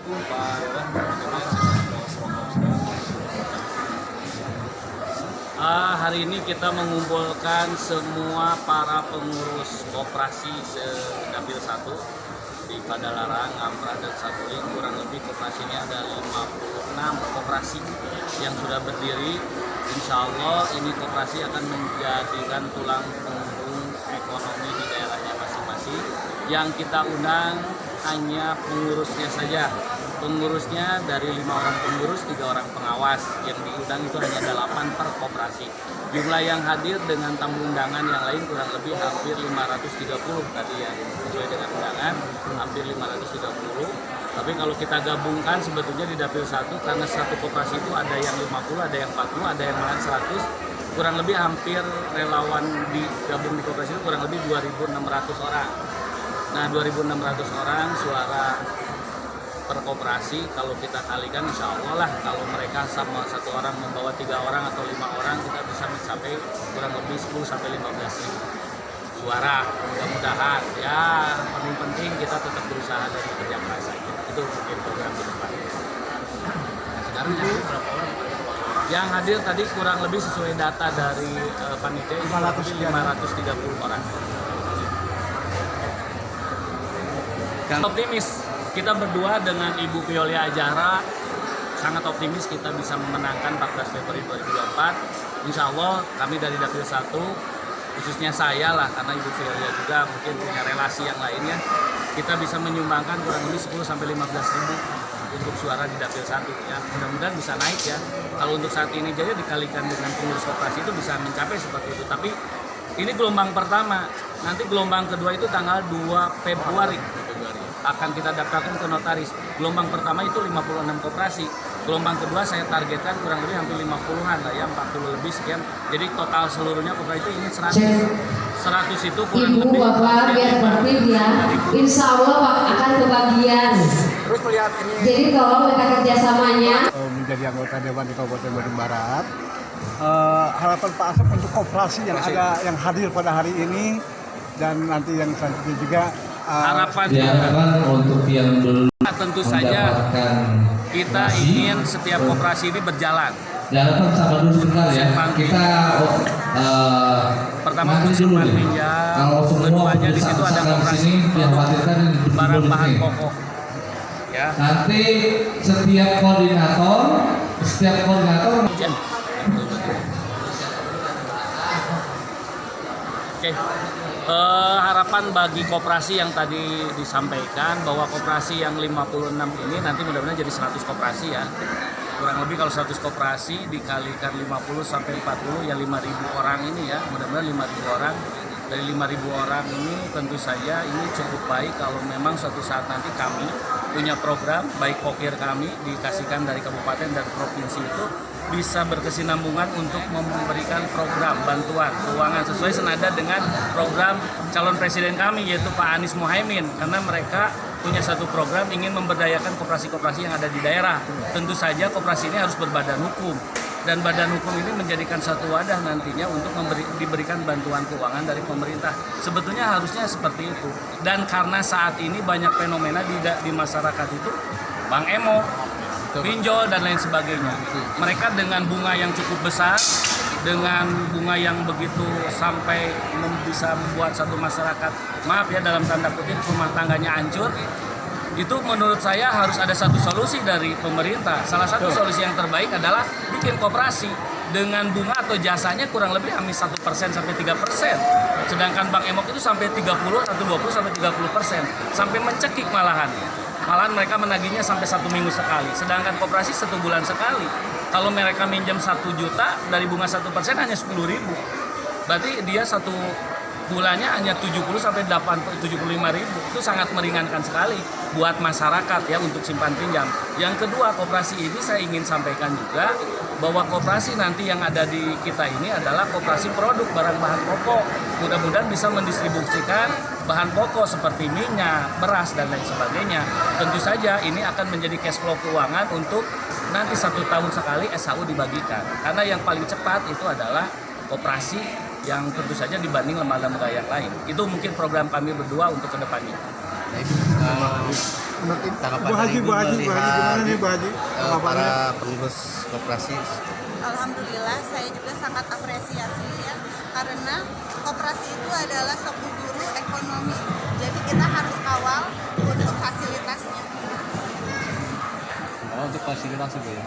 Pak Dewan, bagaimana sih Hari ini kita mengumpulkan semua para pengurus koperasi se-Dapil 1 di Padalarang, Ngamprah, dan Saguling. Kurang lebih koperasinya ada 56 koperasi yang sudah berdiri. Insya Allah ini koperasi akan menjadikan tulang punggung ekonomi di daerahnya masing-masing. Yang kita undang hanya pengurusnya saja. Pengurusnya dari 5 orang pengurus, 3 orang pengawas. Yang diundang itu hanya 8 per koperasi. Jumlah yang hadir dengan tamu undangan yang lain kurang lebih hampir 530 tadi yang sesuai dengan undangan, hampir 530. Tapi kalau kita gabungkan sebetulnya di Dapil 1 karena satu koperasi itu ada yang 50, ada yang 40, ada yang malah 100. Kurang lebih hampir relawan digabung di koperasi itu kurang lebih 2.600 orang. Nah, 2.600 orang suara per koperasi kalau kita kalikan insya Allah lah kalau mereka sama satu orang membawa 3 orang atau 5 orang kita bisa mencapai kurang lebih 10 sampai 15 ribu suara. Mudah-mudahan ya, paling penting kita tetap berusaha dan bekerja keras saja. Itu mungkin program ke depan. sekarang yang berapa orang? Yang hadir tadi kurang lebih sesuai data dari panitia itu kurang lebih 530 orang. Optimis. Kita berdua dengan Ibu Violia Ajara sangat optimis kita bisa memenangkan 14 Februari 2024. Insya Allah kami dari Dapil 1, khususnya saya lah, karena Ibu Violia juga mungkin punya relasi yang lainnya, kita bisa menyumbangkan kurang lebih 10 sampai 15 ribu untuk suara di Dapil 1. Ya, mudah-mudahan bisa naik ya. Kalau untuk saat ini jadi dikalikan dengan pengurus koperasi itu bisa mencapai seperti itu. Tapi ini gelombang pertama. Nanti gelombang kedua itu tanggal 2 Februari. Akan kita daftarkan ke notaris. Gelombang pertama itu 56 koperasi. Gelombang kedua saya targetkan kurang lebih hampir 50-an lah ya, 40 lebih sekian. Jadi total seluruhnya koperasi itu ini 100. 100 itu kurang Ibu lebih. Bapak biar tertib ya. Insya Allah Pak akan kebagian. Terus melihat ini Jadi tolong minta kerjasamanya. Menjadi anggota Dewan di Kabupaten Bandung Barat. Harapan Pak Asep untuk koperasi yang ada yang hadir pada hari ini dan nanti yang selanjutnya juga. Harapannya untuk yang belum tentu saja kita ingin setiap koperasi ini berjalan. Jangan sabar dulu sebentar ya. Kita Pertama untuk simpan pinjam, keduanya di situ ada koperasi barang bahan pokok. Ya. Nanti setiap koordinator Oke. Harapan bagi koperasi yang tadi disampaikan bahwa koperasi yang 56 ini nanti mudah-mudahan jadi 100 koperasi ya. Kurang lebih kalau 100 koperasi dikalikan 50 sampai 40 ya 5.000 orang ini ya. Mudah-mudahan 5.000 orang. Dari 5.000 orang ini tentu saja ini cukup baik kalau memang suatu saat nanti kami punya program baik pokir kami dikasihkan dari kabupaten dan provinsi itu bisa berkesinambungan untuk memberikan program bantuan keuangan sesuai senada dengan program calon presiden kami yaitu Pak Anies Mohaimin, karena mereka punya satu program ingin memberdayakan koperasi-koperasi yang ada di daerah. Tentu saja koperasi ini harus berbadan hukum dan badan hukum ini menjadikan satu wadah nantinya untuk diberikan bantuan keuangan dari pemerintah. Sebetulnya harusnya seperti itu. Dan karena saat ini banyak fenomena di masyarakat itu Bang Emo, pinjol dan lain sebagainya. Mereka dengan bunga yang cukup besar, dengan bunga yang begitu sampai bisa membuat satu masyarakat, maaf ya dalam tanda kutip, rumah tangganya hancur. Itu menurut saya harus ada satu solusi dari pemerintah. Salah satu solusi yang terbaik adalah bikin koperasi dengan bunga atau jasanya kurang lebih hampir 1% sampai 3%. Sedangkan Bank Emok itu sampai 30 atau 20 sampai 30%, sampai mencekik malahan. Malahan mereka menagihnya sampai 1 minggu sekali. Sedangkan koperasi 1 bulan sekali. Kalau mereka minjam 1 juta dari bunga 1% hanya 10.000. Berarti dia 1 bulannya hanya 70 sampai 75.000. Itu sangat meringankan sekali buat masyarakat ya untuk simpan pinjam. Yang kedua, koperasi ini saya ingin sampaikan juga bahwa koperasi nanti yang ada di kita ini adalah koperasi produk barang bahan pokok. Mudah-mudahan bisa mendistribusikan bahan pokok seperti minyak, beras dan lain sebagainya. Tentu saja ini akan menjadi cash flow keuangan untuk nanti 1 tahun sekali SHU dibagikan. Karena yang paling cepat itu adalah koperasi yang tentu saja dibanding lembaga-lembaga yang lain. Itu mungkin program kami berdua untuk kedepannya. Baik, Tanggapan Bu Haji, dari Bu Haji, Bu Haji, gimana nih Bu Haji? para Tanggapannya? pengurus koperasi. Alhamdulillah saya juga sangat apresiasi ya, karena koperasi itu adalah sekutu guru ekonomi. Jadi kita harus kawal untuk fasilitasnya. Untuk fasilitas juga ya.